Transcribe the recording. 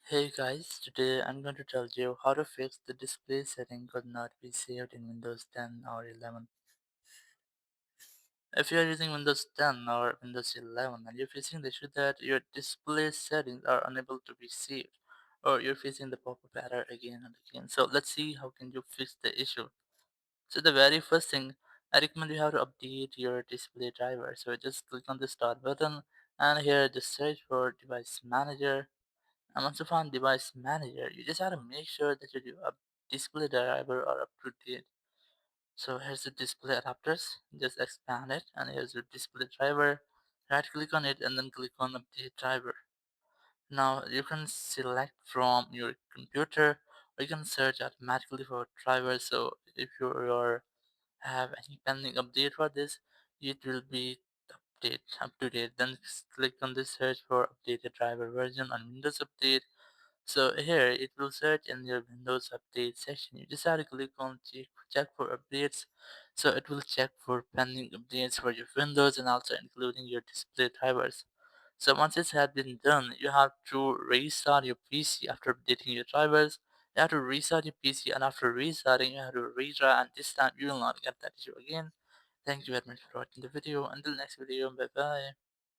Hey guys, today I'm going to tell you how to fix the display setting could not be saved in Windows 10 or 11. If you are using Windows 10 or Windows 11 and you're facing the issue that your display settings are unable to be saved, or you're facing the pop-up error again and again. So let's see how can you fix the issue. So the very first thing, I recommend you have to update your display driver. So just click on the start button and here just search for device manager. And once you find device manager, you just have to make sure that your display driver are up to date. So here's the display adapters. Just expand it, and here's your display driver. Right click on it, and then click on update driver. Now you can select from your computer, or you can search automatically for drivers. So if you have any pending update for this, it will be up to date. Then click on the search for updated driver version on Windows Update. So here it will search in your Windows Update section. You just have to click on check for updates. So it will check for pending updates for your Windows and also including your display drivers. So once it has been done, you have to restart your PC after updating your drivers. You have to restart your PC, and after restarting, you have to retry, and this time you will not get that issue again. Thank you very much for watching the video. Until next video, bye bye.